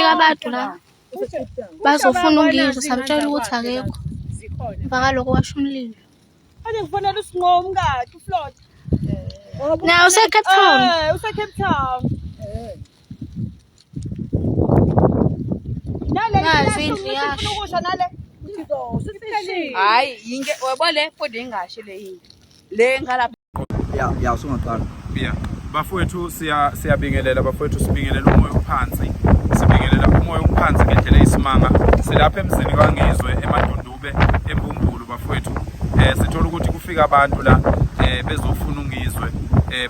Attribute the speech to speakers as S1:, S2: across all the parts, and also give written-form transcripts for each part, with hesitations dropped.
S1: kufika abantu la bazofuna ungizwa samtshela ukuthi akekho emva kaloko washo umlilo.
S2: Ade kufanele usinqomo umkakhe uFlot.
S1: Na use-Cape Town.
S2: Use-Cape Town.
S1: Nazi indlu yasho.
S2: Ukusha nale. Hayi yinke wabole kodwa ingashi le yini. Le ngala
S3: ya usungaqala.
S4: Yeah. Bafowethu siyabingelela bafowethu sibingelela umoya ophansi. Sibingelela umoya ophansi ngendlela eyisimanga. Silapha emzini kaNgizwe eMadundube eMbumbulu bafowethu. Sithola ukuthi kufika abantu la bezofuna ungizwe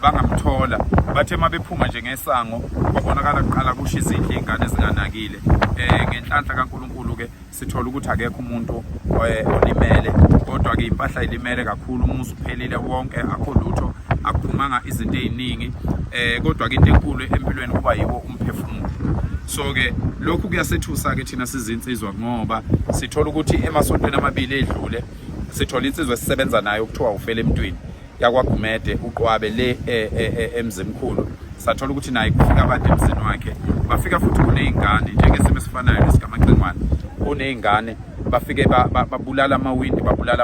S4: bangamthola bathe mabephuma nje ngesango babonakala kuqala kusho izindlu izingane ezinganakile ngenhlanhla kaNkuluNkulu ke sithola ukuthi akekho umuntu olimele kodwa ke impahla ilimele kakhulu umuzi uphelile wonke akho lutho akuphumanga izinto eziningi kodwa ke into enkulu empilweni kuba yiwo umphefumulo. So ke lokhu kuyasethusa ke thina sizinsizwa ngoba sithola ukuthi emasontweni amabili edlule sithola insizwa esisebenza nayo ukuthiwa ufele emntwini yakwaGumede uqwabe le emzimkhulu sathola ukuthi naye kufika abantu emzini wakhe bafika futhi kunezingane njengesimo esifanayo lesikamaqengwane kunezingane bafike babulala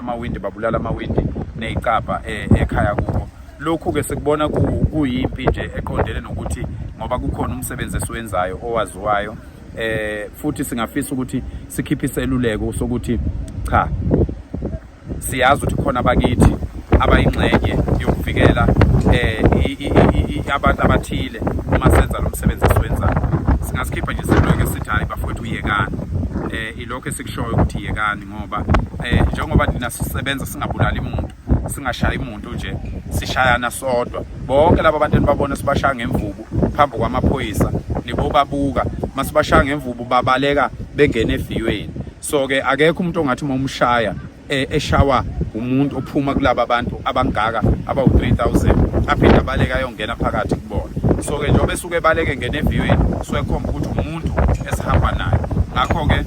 S4: amawindi nezicapha ekhaya kubo. Lokhu ke sikubona kuyimpi nje eqondene nokuthi ngoba kukhona umsebenzi esiwenzayo owaziwayo futhi singafisa ukuthi sikhiphe iseluleko sokuthi cha siyazi ukuthi khona abakithi abayingxenye yokuvikela abantu abathile uma senza lo msebenzi esiwenzayo. Singasikhipha nje iseluleko esithi hayi bafowethu uyekani. Ilokho esikushoyo ukuthi yekani ngoba njengoba nina sisebenza singabulali umuntu singashayi umuntu nje sishayana sodwa bonke laba bantu enibabona sibashaya ngemvubu phambi kwamaphoyisa nibobabuka masibashaya ngemvubu babaleka bengena eviyweni. So ke akekho umuntu ongathi uma umshaya eshawa umuntu ophuma kulabo abantu abangaka abawu 3000 aphinda baleka yongena phakathi kubona. So ke njengoba esuke baleke ngene eviyweni soyekhomba ukuthi umuntu esihamba naye. Ngakho ke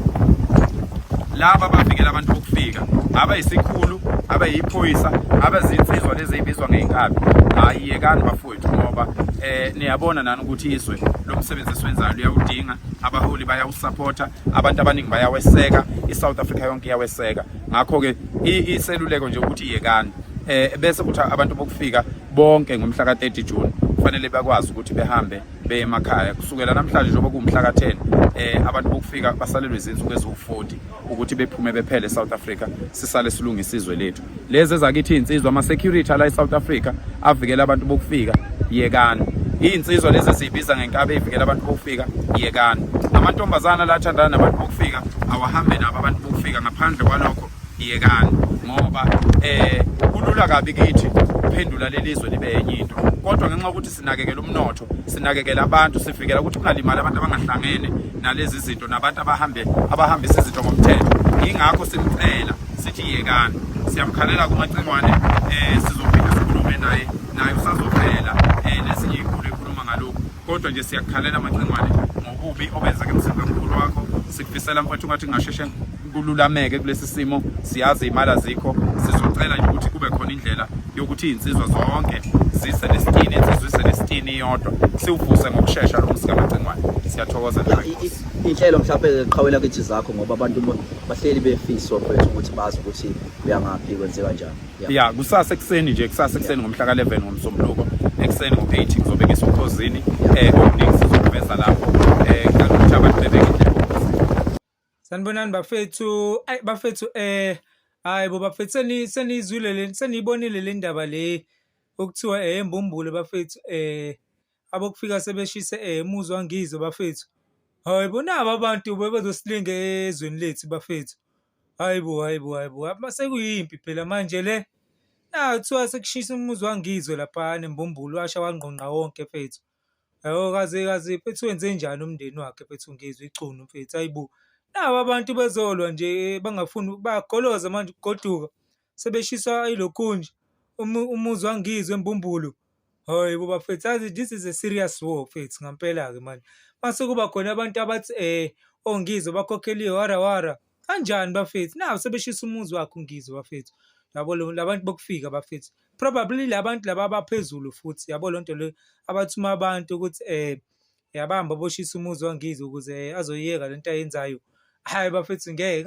S4: laba bavikela abantu bokufika abayisikhulu abayiphoyisa abazinsizwa lezi ezibizwa ngeinkabi ayiyekani bafowethu ngoba niyabona nani ukuthi izwe lo msebenzi esiwenzayo liyawudinga abaholi bayawusupporta abantu abaningi bayaweseka iSouth Africa yonke iyaweseka. Ngakho ke iseluleko nje ukuthi iyekani bese kuthi abantu bokufika bonke ngomhla ka30 June kufanele bakwazi ukuthi behambe beye emakhaya kusukela namhlanje njengoba kumhla ka10 abantu bokufika basalelwe izinsuku eziwu40 ukuthi bephume bephele eSouth Africa sisale silungisa izwe lethu. Lezi ezakithi insizwa ama security la eSouth Africa avikela abantu bokufika yekani. Insizwa lezi sizibiza ngenkabe evikela abantu bokufika yekani. Amantombazana la athandana nabantu bokufika awahambe nabo abantu bokufika ngaphandle kwalokho yekani ngoba kulula kabi kithi uphendula lelizwe libe yenye into kodwa ngenxa ukuthi sinakekela umnotho sinakekela abantu sifikela ukuthi kungalimali abantu abangahlangene nalezi zinto nabantu abahambisa izinto ngomthetho. Ingakho simcela sithi yekani siyamkhalela kumacengwane sizophinda sikhulume naye usazophela lesinye inkulu ekhuluma ngalokho kodwa nje siyakhalela amacengwane ngobubi obenzeke emsebenzini kakhulu wakho sikufisela mfowethu ngathi ngasheshe kululameke kulesi simo siyazi imali azikho sizocela nje ukuthi kube khona indlela yokuthi insizwa zonke zise lesitini insizwe lesitini iyodwa siwuvuse ngokusheshsha lo msikamacengwane. Siyathokoza
S3: inhlelo mhlawumbe eqhawela kithi zakho ngoba abantu bahleli befisa mfowethu ukuthi bazi ukuthi uyangaphi kwenzeka kanjani.
S4: Yeah kusasa ekseni nje kusasa ekseni ngomhla ka11 ngomsombuluko ekseni ngo8 kuzobe ngesokhozini opening sizokuveza lapho ukuthi abantu bebeke indlela.
S5: Sanibonani bafethu bafethu hayi bo bafethu senizwile senibonile le ndaba le okuthiwa eMbumbulu bafethu abokufika sebeshise emuzi wangizo bafethu. Hayi bona abantu bebezosilinga ezweni lethu bafethu. Hayibo masekuyimpi phela manje le kuthiwa sekushisa umuzi wangizo lapha eMbumbulu washa wangqonqa wonke mfethu. Hayo kaze mfethu wenze njani umndeni wakhe mfethu ngizwe icunu mfethu. Hayibo naba abantu bezolwa nje bangafuni bayagoloza manje ukugoduka sebeshiswa ilokhunje umuzi wangizwe eMbumbulu. Hayibo bafethu this is a serious war mfethu ngempela ke manje mase kuba khona abantu abathi ongizwe bakhokheliwe wara kanjani bafethu nawo sebeshisa umuzi wakhe ungizwe bafethu. Yabo labantu bokufika bafethu probably labantu laba abaphezulu futhi yabo lonto le abathuma abantu ukuthi yabamba boshisa umuzi wangizo ukuze azoyiyeka lento ayenzayo. Hayi bafethu ngeke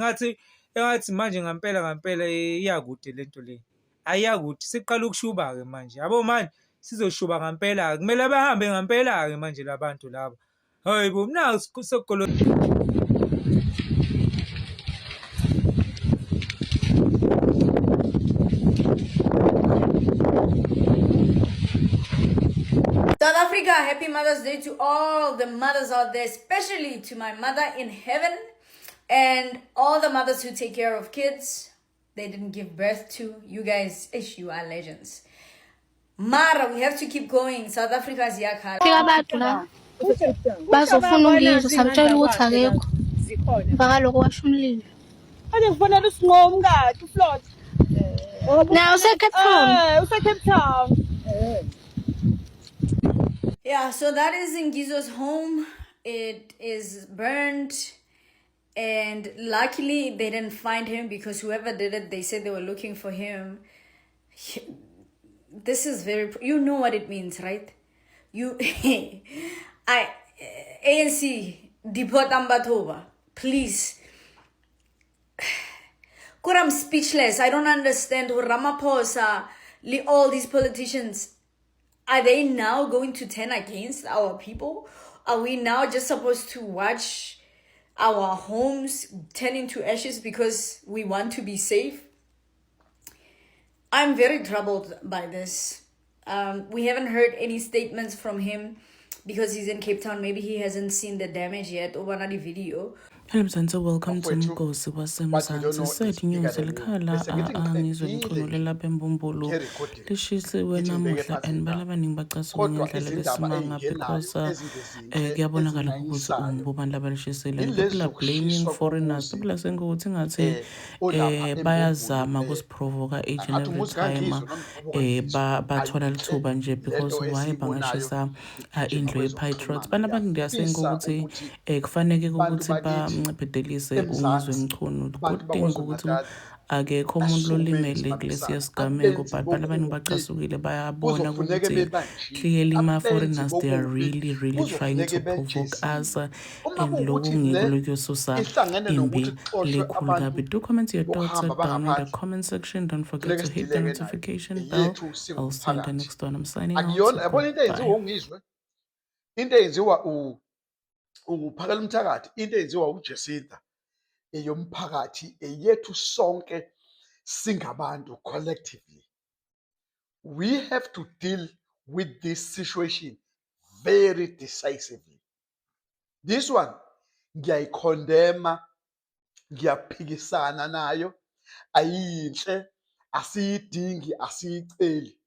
S5: engathi manje ngampela iyakude lento le. Ayiyakude siqala ukushuba-ke manje. Yabo manje sizoshuba ngampela-ke. Kumele bahambe ngampela-ke manje labantu laba. Hayibo mna sekugolo.
S6: South Africa, happy Mother's Day to all the mothers out there, especially to my mother in heaven and all the mothers who take care of kids they didn't give birth to. You guys, you are legends. Mara, we have to keep going. South Africa is yakhala.
S1: Fika abantu la bazofuna ungizwa sabutshela ukuthi akekho mpaka loko washo umlilo.
S2: Ade kufanele usinqomo kathi uFlot.
S1: Na useCape Town.
S2: UseCape Town.
S6: Yeah, so that is Ngizo's home. It is burned. And luckily they didn't find him because whoever did it, they said they were looking for him. This is very, you know what it means, right? ANC, deport Ambatova, please. I'm speechless. I don't understand who Ramaphosa, all these politicians, are they now going to turn against our people? Are we now just supposed to watch our homes turn into ashes because we want to be safe? I'm very troubled by this. We haven't heard any statements from him because he's in Cape Town. Maybe he hasn't seen the damage yet. Over the video.
S7: Hello mzansi, welcome to Mgosi waseMzansi. Said news likhala angizwe likhulule lapha eMbumbulu lishisiwe namuhla and balabaningi bacasuka ngendlela lesimanga because kuyabonakala ukuthi umbubantu abalishisile people are blaming foreigners. People are saying ukuthi ngathi bayazama ukusiprovoka each and every time bathola lithuba nje because why bangashisa indlu yePatriots. Bana abantu ndiyasenga ukuthi kufanele ukuthi nciphedelise ungizwe ngichunu kudinga ukuthi akekho umuntu lolimele kulesiya sigameko but balabantu bacasukile bayabona ukuthi clearly ma-foreigners they are really trying to provoke us and lokhu ngiko lokuyosusa imbi lekhulu kabi. Do comment your thoughts down in the comment section. Don't forget to hit the notification bell. I'll see you in the next one. I'm signing out.
S8: Into eyenziwa uphakela umthakathi, into eyenziwa uJesinta eyomphakathi eyethu sonke singabantu collectively. We have to deal with this situation very decisively. This one ngiyayikondema, ngiyaphikisana nayo, ayinhle, asiyidingi, asiyiceli.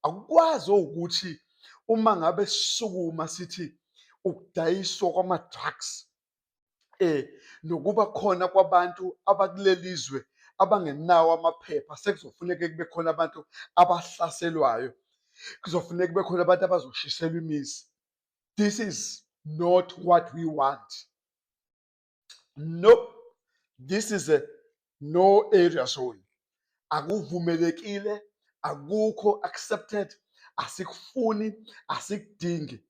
S8: Akukwazi ukuthi uma ngabe sisukuma sithi ukudayiswa kwama-drugs nokuba khona kwabantu abakulelizwe abangenawo amaphepha, sekuzofuneka kube khona abantu abahlaselwayo, kuzofuneka kube khona abantu abazoshiselwa imizi. This is not what we want. Nope. This is a no area zone. Akuvumelekile, akukho accepted, asikufuni, asikudingi.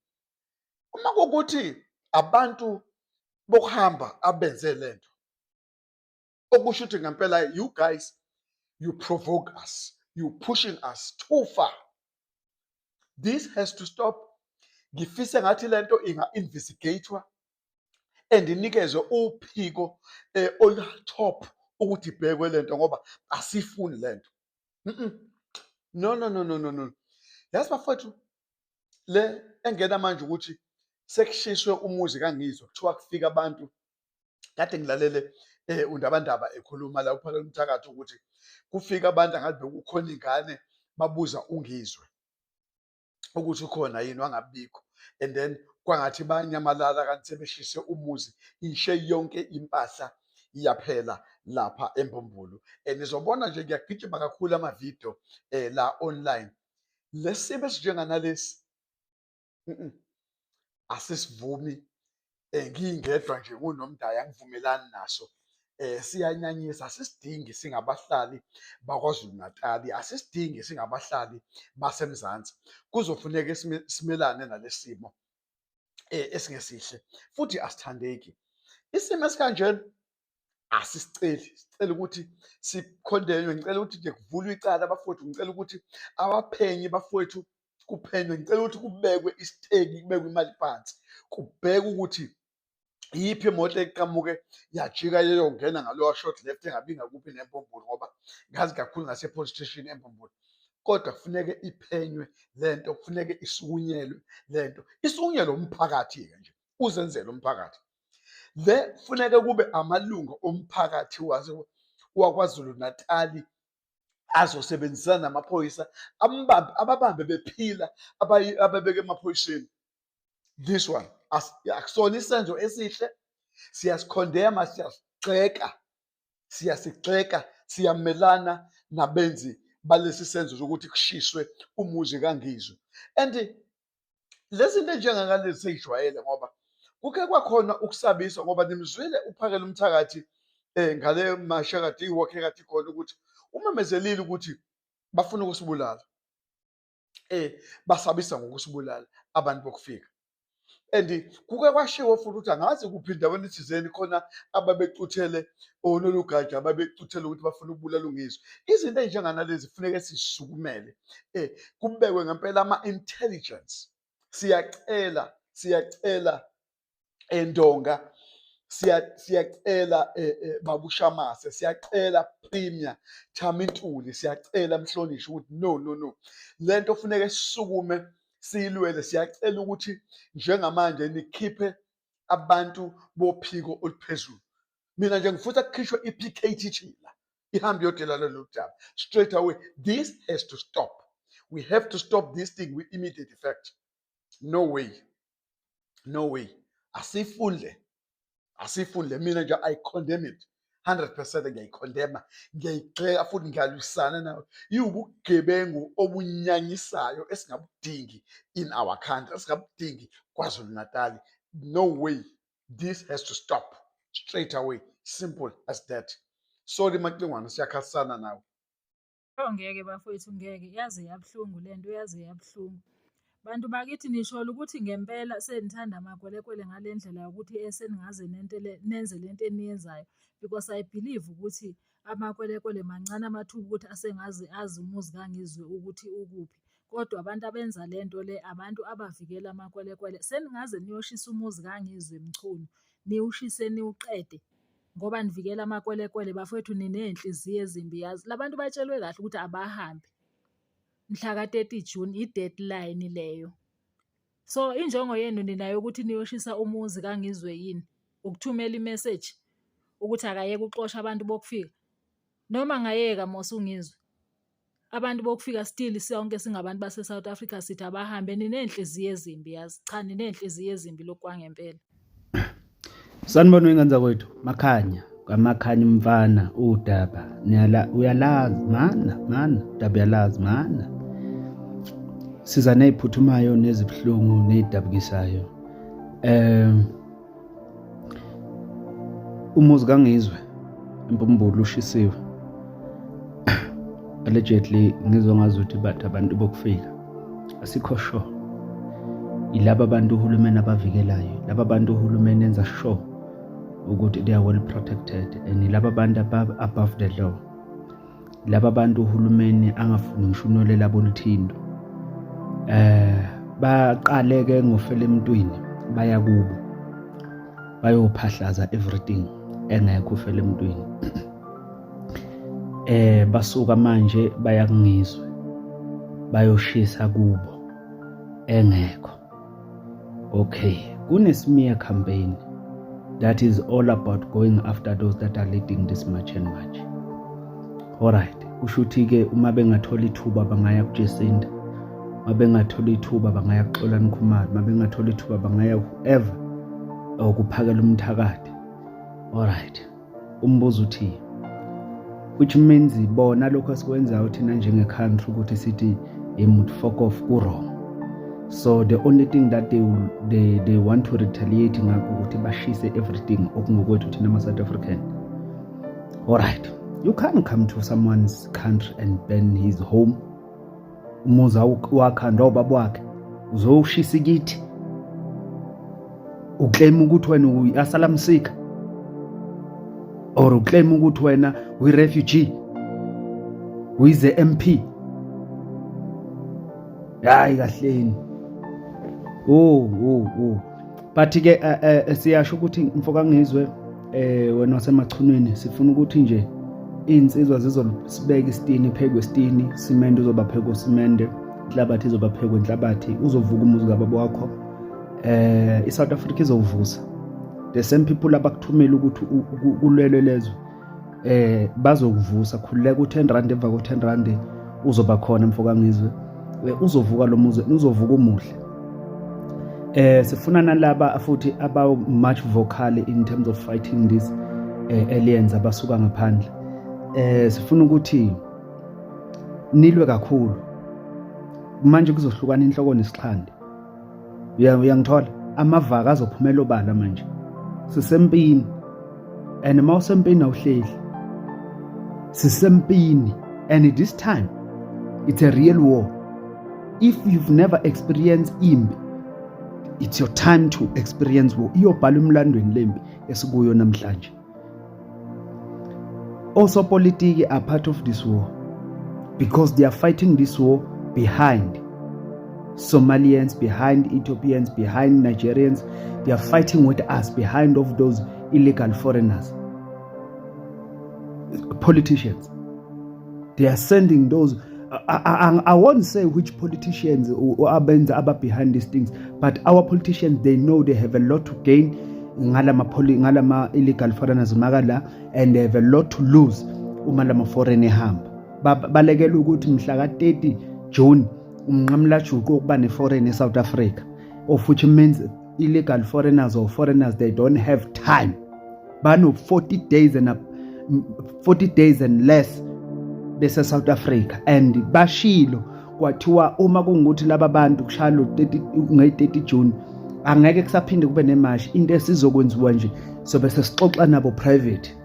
S8: Uma kukuthi abantu bokuhamba abenze lento, okusho ukuthi ngempela you guys, you provoke us, you pushing us too far. This has to stop. Ngifise ngathi lento inga-investigatewa and inikezwe uphiko olu-top ukuthi ibhekwe lento ngoba asifuni lento. No. Yazi bafowethu, le engena manje ukuthi sekushiswe umuzi kaNgizwa kuthiwa kufika abantu, kade ngilalele undabandaba ekhuluma la uphakela umthakathi ukuthi kufika abantu angathi bekukhona ingane babuza uNgizwe ukuthi ukhona yini wangabikho, and then kwangathi banyamalala kanti sebeshise umuzi, ishe yonke impahla iyaphela lapha eMbumbulu. Nizobona nje ngiyagijima kakhulu amavideo la online. Lesimo esinjenganalesi asisivumi, ngingedwa nje nguNomdaya angivumelani naso. Siyanyanyisa, asisidingi singabahlali baKwaZulu Natali, asisidingi singabahlali baseMzansi. Kuzofuneka simelane nalesimo esingesihle futhi asithandeki. Isimo esikanjena asisiceli, sicela ukuthi sikhondenywe. Ngicela ukuthi nje kuvulwe icala bafowethu, ngicela ukuthi abaphenyi bafowethu kuphenywe, ngicela ukuthi kubekwe isiteki, kubekwe imali phansi, kubhekwe ukuthi iyiphi imoto eqhamuke yajika yeyongena ngalowa short left engabi ngakuphi neMpombolo, ngoba ngazi kakhulu ngase-police station eMpombolo. Kodwa kufuneke iphenywe lento, kufuneke isukunyelwe lento. Isukunyelwe umphakathi-ke nje, uzenzele umphakathi. Kufuneke kube amalunga omphakathi waKwaZulu Natali azosebenzisana namaphoyisa, ababambe bephila, ababeke emaphoyiseni. This one akusona isenzo esihle, siyasikhondema, siyasigxeka, siyamelana nabenzi balesi senzo sokuthi kushiswe umuzi kaNgizwe. And lezi zinto njengakalezi seyijwayele, ngoba kuke kwakhona ukusabisa, ngoba nimzwile uPhakela Umthakathi ngale masha kade iwalk ekade khona ukuthi umemezelile ukuthi bafuna ukusibulala, basabisa ngokusibulala abantu bokufika. And kuke kwashiwo futhi ukuthi angazi kuphi endaweni thizeni khona ababecuthele onolugatsha, ababecuthele ukuthi bafuna ukubulala uNgizwe. Izinto ezinjenganalezi kufuneka sisukumele, kubekwe ngempela ama-intelligence. Siyacela Ndonga, siyacela Babu Shamase, siyacela Premier Thamintuli, siyacela Mhlonishwa ukuthi no, lento kufuneka sisukume siyilwele. Siyacela ukuthi njengamanje nikhiphe abantu bophiko oluphezulu. Mina nje ngifuna kukhishwe i-PKT Chila ihambe yodela lolu daba straight away. This has to stop. We have to stop this thing with immediate effect. No way. Asifunde. Mina nje I condemn it 100%. Ngiyayikondema, ngiyayigxeka futhi ngiyalwisana nayo. Iwubugebengu obunyanyisayo esingabudingi in our country, esingabudingi KwaZulu Natal. No way. This has to stop straight away. Simple as that. Sorry Maclingwane, siyakhatisana nawe.
S9: Ngeke bafowethu, ngeke, yaze yabuhlungu lento, yaze yabuhlungu. Bantu bakithi nishola ukuthi ngempela senithanda amakwelekwele ngale ndlela yokuthi eseningaze nenze lento eniyenzayo, because I believe ukuthi amakwelekwele mancane amathuba ukuthi asengazi azi umuzi kaNgizwe ukuthi ukuphi. Kodwa abantu abenza lento le abantu abavikela amakwelekwele. Seningaze niyoshisa umuzi kaNgizwe Mchunu, niwushise niwuqede ngoba nivikela amakwelekwele. Bafowethu ninenhliziyo ezimbi, yazi labantu batshelwe kahle ukuthi abahambe mhla ka-30 June i-deadline leyo. So injongo yenu ninayo ukuthi niyoshisa umuzi kaNgizwe yini? Ukuthumela i-message ukuthi akayeke uxosha abantu bokufika? Noma ngayeka mose uNgizwe, abantu bokufika still sonke singabantu base-South Africa sithi abahambe. Ninenhliziyo ezimbi, yazi, cha, ninenhliziyo ezimbi lokwangempela.
S3: Sanibona ingane zakwethu, Makhanya, kaMakhanya Mfana, udaba uyalazi mana, udaba uyalazi mana. Siza neziphuthumayo nezibuhlungu nezidabukisayo. Umuzi kaNgizwe eMpombolo ushisiwe. Allegedly ngizwe ngazuthi bathi abantu bokufika. Asikho sure. Ilaba abantu uhulumeni abavikelayo, laba abantu uhulumeni enza sure ukuthi they are well protected, and laba abantu above the law. Laba abantu uhulumeni angafuni ngisho unolela boluthindo. Baqale ke ngofela emntwini baya kubo bayophahlaza everything engekho ufela emntwini. Basuka manje baya kuNgizwe bayoshisa kubo engekho. Okay, kune-smear campaign that is all about going after those that are leading this march and march. Alright, kushuthi ke uma bengathola ithuba bangaya kuJacinta, uma bengathola ithuba bangaya kuXolani Khumalo, uma bengathola ithuba bangaya whoever okuphakela umthakathi. Alright, umbuzo uthi, which means bona lokho sikwenzayo thina njenge-country ukuthi sithi fuck off ku-wrong. So the only thing that they want to retaliate ngakho ukuthi bashise everything okungokwethu thina ama-South African. Alright, you can't come to someone's country and burn his home. Umuzi wakhe nobaba wakhe uzowushisa kithi. uclaim ukuthi wena uyi-asylum seeker or uclaim ukuthi wena uyi-refugee uyize MP. Hayi kahleni. But ke siyasho ukuthi mfoka ngizwe wena wasemachunweni sifuna ukuthi nje insizwa zizosibeka isitini phekwe isitini, simende uzoba phekwe simende, inhlabathi izoba phekwe inhlabathi, uzovuka umuzi kababa wakho. iSouth Africa izovusa. The same people abakuthumela ukuthi kulwelwe lezwe bazokuvusa, khululeka u10 rand emva ko10 rand uzoba khona mfoka ngizwe. Uzovuka lo muzi, uzovuka umuhle. Sifuna nalaba futhi aba much vocal in terms of fighting these aliens abasuka ngaphandle. Sifuna ukuthi nilwe kakhulu. Manje kuzohlukana inhloko nesixhandi. Uyangithola? Amavaka azophumela obala manje. Sisempini. And mawusempini awuhleli. Sisempini. And this time it's a real war. If you've never experienced impi, it's your time to experience war. Iyobhala emlandweni lempi esikuyo namhlanje. Also politics are part of this war because they are fighting this war behind Somalians, behind Ethiopians, behind Nigerians. They are fighting with us behind of those illegal foreigners. Politicians. They are sending those. I won't say which politicians or are behind these things, but our politicians, they know they have a lot to gain ngalama illegal foreigners magala, and they have a lot to lose umalama foreign ehamba. Balekela ukuthi mhla ka 30 June umnqamlajuqo ukuba ne foreign eSouth Africa, of which means illegal foreigners or foreigners, they don't have time. Bano 40 days and less bese South Africa, and bashilo kwathiwa uma kungukuthi laba bantu kushalo nge-30 June angeke kusaphinde kube nemashi. Into esizokwenziwa nje sobe sesixoxa nabo private.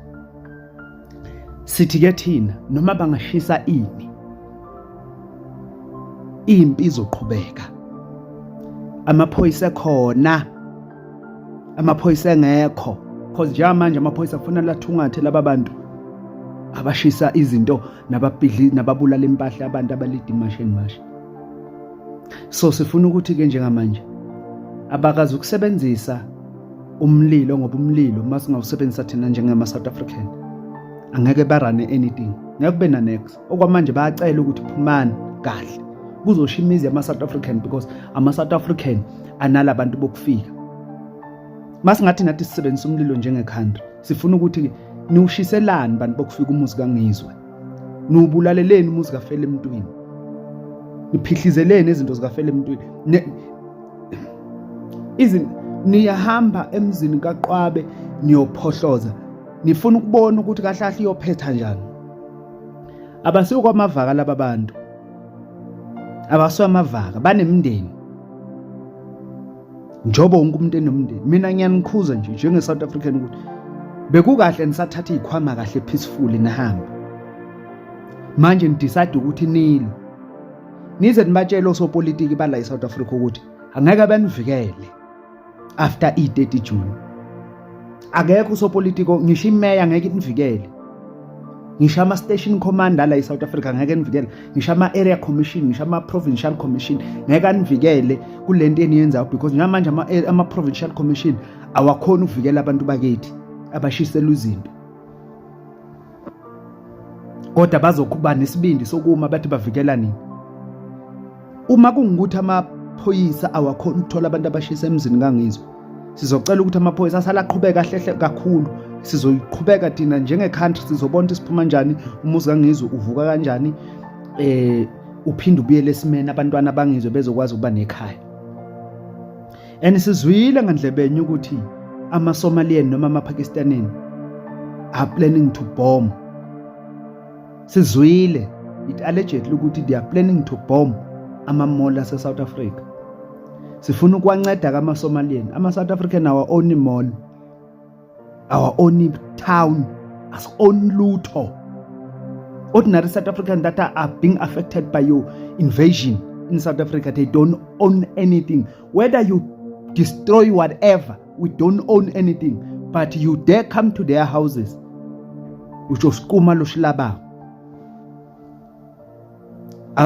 S3: Sithi ke thina noma bangashisa ini, impi izoqhubeka. Amaphoyisa khona, amaphoyisa engekho, because njengamanje amaphoyisa afuna lathungathe laba bantu abashisa izinto nababhidli nababulala impahla abantu abalida imashini mashi. So sifuna ukuthi ke njengamanje abakazi ukusebenzisa umlilo, ngoba umlilo masingawusebenzisa thina njengama South African angeke barane anything, ngeke kube na next. Okwamanje bayacela ukuthi phumani kahle kuzosha imizi yama South African, because ama South African anala abantu bokufika. Masingathi nathi sisebenzisa umlilo njenge country, sifuna ukuthi niwushiselani bantu bokufika umuzi kaNgizwe, niwubulaleleni umuzi kaFele Emntwini, niphihlizeleni izinto zikaFele Emntwini. Niyahamba emzini kaQwabe niyophohloza, nifuna ukubona ukuthi kahlahle iyophetha njani. Abasiyo kwamavaka laba bantu, abasiyo amavaka, banemndeni njobo wonke umuntu enomndeni. Mina ngiyanikhuza nje njenge South African ukuthi bekukahle nisathatha izikhwama kahle peaceful nihamba. Manje nidecide ukuthi nize nibatshele osopolitiki bala eSouth Africa ukuthi angeke banivikele after i-30 June. Akekho usopolitiko, ngisho imeya angeke nivikele, ngisho ama station commander la eSouth Africa angeke nivikele, ngisho ama area commission, ngisho ama provincial commission ngeke nivikele kulento eniyenzayo, because ngamanje ama provincial commission awakhona ukuvikela abantu bakithi abashisela izinto. Kodwa bazokuba nesibindi sokuma bathi bavikela nini. Uma kungukuthi amaphoyisa awakhona ukuthola abantu abashisa emzini kaNgizwe, sizocela ukuthi amaphoyisa asala aqhubeka kahle kakhulu. Sizoqhubeka thina njenge country, sizobona siphuma kanjani, umuzi kaNgizwe uvuka kanjani, uphinde ubuyele esimene, abantwana bangizwe bezokwazi ukuba nekhaya. And sizwile ngandlebenye ukuthi ama Somalian noma ama Pakistani are planning to bomb. Sizwile it allegedly ukuthi they are planning to bomb ama mall ase South Africa. Sifuna ukwanceda kama Somalian, ama South African our own mall, our own town, as own lutho. Ordinary South African that are being affected by your invasion in South Africa, they don't own anything. Whether you destroy whatever, we don't own anything, but you dare come to their houses ushosquma loshilaba.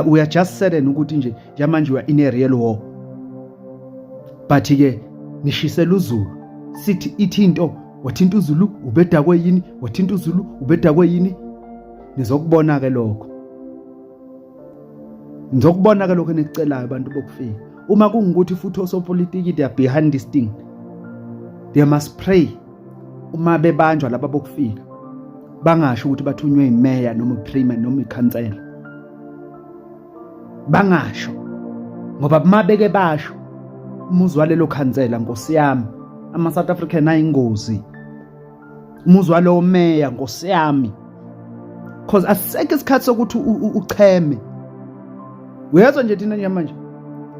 S3: We are just certain ukuthi nje jamanje we are in a real war. But ke nishisela uZulu sithi ithi into wathinta uZulu ubeda kweyini, wathinta uZulu ubeda kweyini. Nizokubona ke lokho. Ngizokubona ke lokho enicelayo abantu bokufika. Uma kungukuthi futhi osopolitiki they are behind this thing, they must pray uma bebanjwa laba bokufika bangasho ukuthi bathunywe imeya noma iprime noma ikhansela. Bangasho ngoba mabeke basho umuzwa lelo khansela Nkosi yami, ama South African ayingozi. Umuzwa lo meya Nkosi yami, because aseke isikhathi sokuthi ucheme. Uyezwa nje thina manje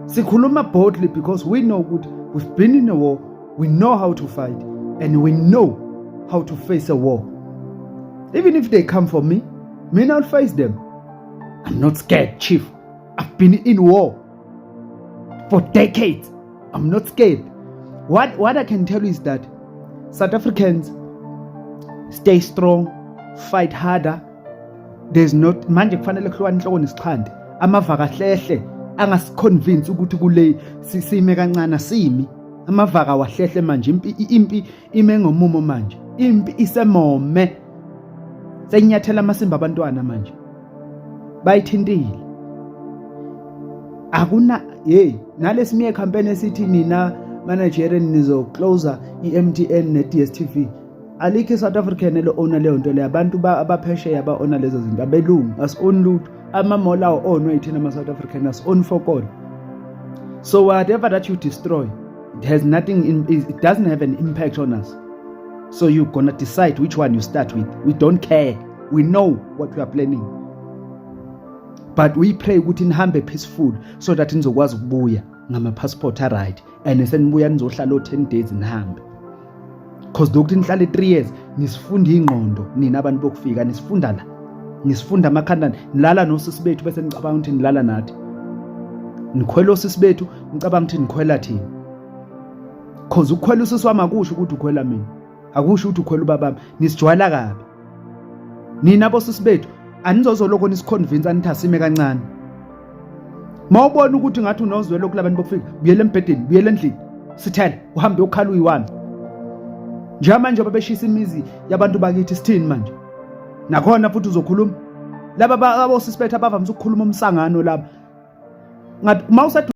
S3: sikhuluma boldly because we know good, we've been in a war, we know how to fight, and we know how to face a war. Even if they come for me, I'll face them. I'm not scared, Chief. I've been in war for decades. I'm not scared. What I can tell you is that South Africans stay strong, fight harder. There's not manje kufanele kuhlwa inhloko nesikhande. Amavaka hlehle angasiconvince ukuthi kule sisime kancane simi. Amavaka wahlehle manje impi ime ngomumo manje. Impi isemome. Senyathela amasimba abantwana manje. Bayithintile. Akuna nalesimiye campaign esithi nina managerian nizo closer iMTN neDStv. Alikho South African ele owner leyo nto le abantu abaphesheya aba owner lezo zinto abelungu as own loot ama mall awo onwe ithina ama South African as own for all. So whatever that you destroy, it has nothing it doesn't have an impact on us. So you're gonna decide which one you start with. We don't care. We know what we are planning. But we pray ukuthi nihambe peaceful so that nizokwazi ukubuya ngama passport right and senibuya nizohlala 10 days nihambe. Because dokuthi nihlale 3 years nisifunda ingqondo nina abantu bokufika nisifunda la. Nisifunda amakhanda nilala nosisi bethu bese nicabanga ukuthi nilala nathi. Nikhwela osisi bethu nicabanga ukuthi nikhwela thina. Because ukukhwela usisi wami akusho ukuthi ukhwela mina. Akusho ukuthi ukhwela ubaba. Nisijwayela kabi. Nina bosisi bethu anizozoloko nisiconvince anithi asime kancane. Mawubona ukuthi ngathi unozwelo kulabantu bokufika, buyele embedeni, buyele endlini. Sithele uhambe ukhala uyi1. Nje manje babeshisa imizi yabantu bakithi sithini manje? Nakhona futhi uzokhuluma. Laba abosisi bethu abavamisa ukukhuluma umsangano laba. Ngathi mawusathi